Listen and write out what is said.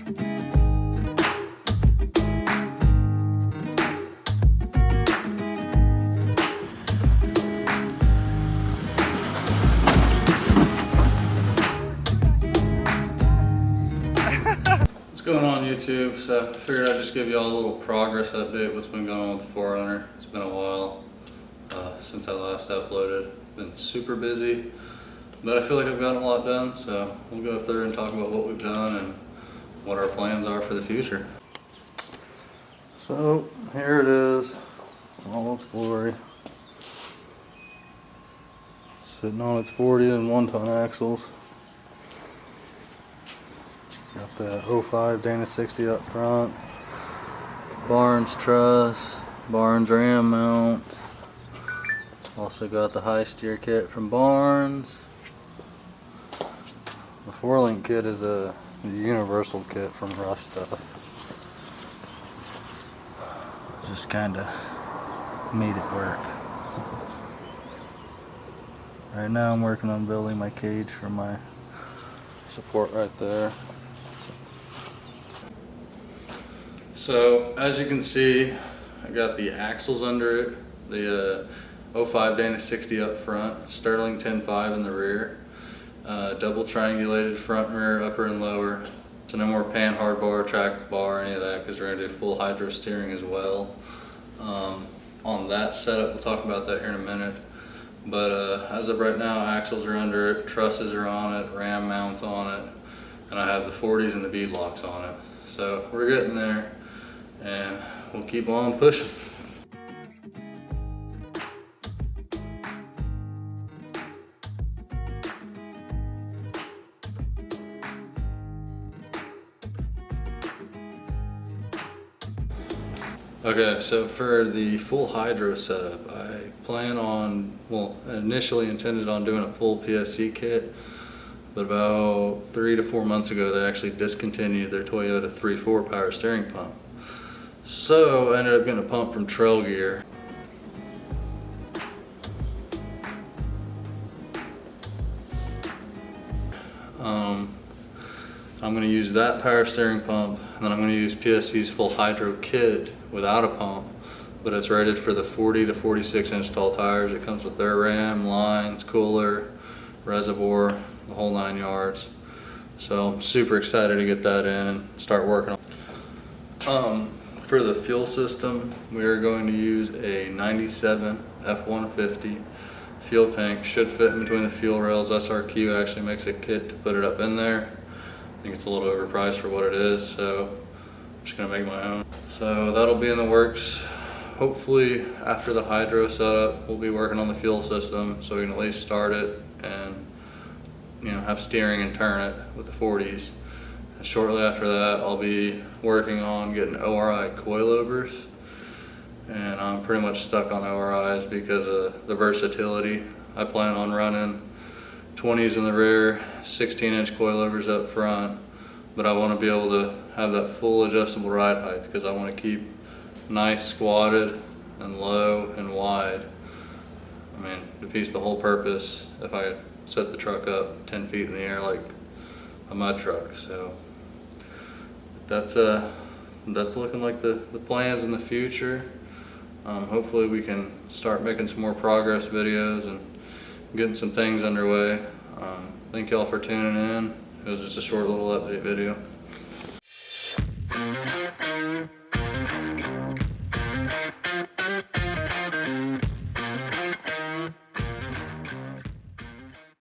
What's going on YouTube? So I figured I'd just give you all a little progress update, what's been going on with the 4runner. It's been a while since I last uploaded. Been super busy, but I feel like I've gotten a lot done, so we'll go through and talk about what we've done and what our plans are for the future. So here it is, all its glory. Sitting on its 40 and 1-ton axles. Got the 05 Dana 60 up front. Barnes truss, Barnes ram mount. Also got the high steer kit from Barnes. The 4-link kit is a universal kit from Rough Stuff. Just kinda made it work. Right now I'm working on building my cage for my support right there. So as you can see, I got the axles under it, the 05 Dana 60 up front, Sterling 10.5 in the rear, double triangulated front and rear, upper and lower. So no more pan hard bar, track bar, any of that, because we're going to do full hydro steering as well. On that setup, we'll talk about that here in a minute. But as of right now, axles are under it, trusses are on it, ram mounts on it, and I have the 40s and the bead locks on it. So we're getting there, and we'll keep on pushing. Okay, so for the full hydro setup, I plan on, well, initially intended on doing a full PSC kit, but about 3 to 4 months ago they actually discontinued their Toyota 3.4 power steering pump. So I ended up getting a pump from Trail Gear. I'm going to use that power steering pump, and then I'm going to use PSC's full hydro kit without a pump, but it's rated for the 40 to 46 inch tall tires. It comes with their ram, lines, cooler, reservoir, the whole 9 yards. So I'm super excited to get that in and start working on. For the fuel system, we are going to use a 97 F-150 fuel tank. Should fit in between the fuel rails. SRQ actually makes a kit to put it up in there. I think it's a little overpriced for what it is, so I'm just gonna make my own. So that'll be in the works. Hopefully after the hydro setup, we'll be working on the fuel system so we can at least start it and have steering and turn it with the 40s. And shortly after that, I'll be working on getting ORI coilovers, and I'm pretty much stuck on ORIs because of the versatility. I plan on running 20s in the rear, 16-inch coilovers up front, but I want to be able to have that full adjustable ride height because I want to keep nice squatted and low and wide. I mean, it defeats the whole purpose if I set the truck up 10 feet in the air like a mud truck. So that's looking like the plans in the future. Hopefully we can start making some more progress videos and getting some things underway. Thank y'all for tuning in. It was just a short little update video.